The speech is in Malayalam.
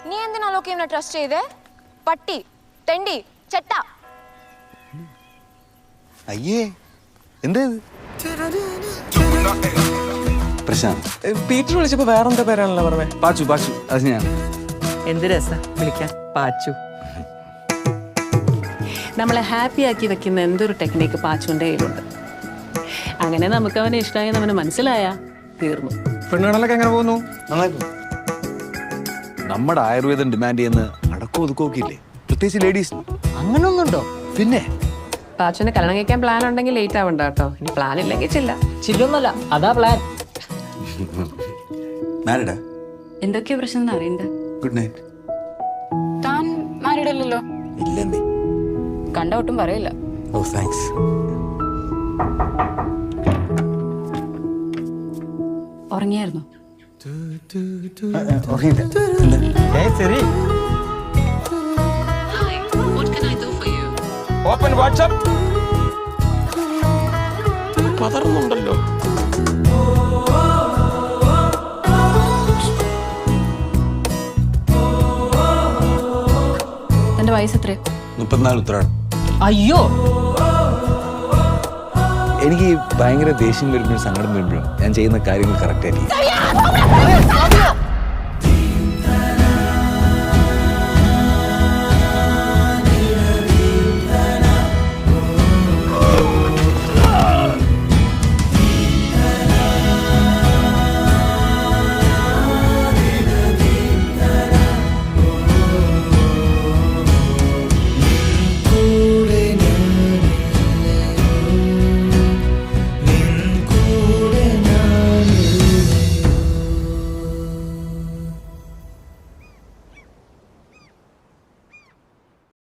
നീ എന്തിനാ ലോക്കി ഇവനെ ട്രസ്റ്റ് ചെയ്തേ? പട്ടി, തെണ്ടി, ചെട്ട. അയ്യേ എന്താ ഇത്? പ്രശാന്ത്. പീറ്റർ വിളിച്ചപ്പോ വേറെന്താ പേരാണല്ലോ പറഞ്ഞേ? പാച്ചു പാച്ചു, അത് ഞാൻ. എന്ത് രസ വിളിക്കാൻ പാച്ചു. നമ്മളെ ഹാപ്പി ആക്കി വെക്കുന്ന എന്തൊരു ടെക്നിക്ക് പാച്ചുവിൻ്റെ കയ്യിലുണ്ട്. അങ്ങനെ നമുക്ക് അവനെ ഇഷ്ടമായി അവന് മനസ്സിലായാ തീർന്നു. പെണ്ണുകളൊക്കെ എങ്ങനെ പോകുന്നു? നന്നായി പോകും. നമ്മുടെ ആയുർവേദം ഡിമാൻഡ് ചെയ്യുന്ന അടക്കോ ഒതുക്കോക്കില്ലേ, പ്രത്യേകിച്ച് ലേഡീസ്. അങ്ങനെ ഒന്നുണ്ടോ? പിന്നെ പാച്ചുവിന് കല്യാണം കഴിക്കാൻ പ്ലാൻ ഉണ്ടെങ്കിൽ ലേറ്റ് ആവണ്ട കേട്ടോ. ഇനി പ്ലാൻ ഇല്ലെങ്കിൽ ചില്ലൊന്നുമല്ല, അതാ പ്ലാൻ. മാരിഡാ? എന്തൊക്കെയാ പ്രശ്നം അറിയണ്ട. Good night. താൻ മാരീഡ് അല്ലല്ലോ? ഇല്ലെന്നേ. കണ്ട ഒട്ടും പറയില്ല. Oh thanks. ഉറങ്ങിയായിരുന്നു? Open WhatsApp. പതറുന്നുണ്ടല്ലോ. തന്റെ വയസ്സ് എത്രയോ? 34 ഉത്തരാടം. അയ്യോ, എനിക്ക് ഭയങ്കര ദേഷ്യം വരുമ്പോഴും സങ്കടം വരുമ്പോഴും ഞാൻ ചെയ്യുന്ന കാര്യങ്ങൾ കറക്റ്റ് ആയിരിക്കും.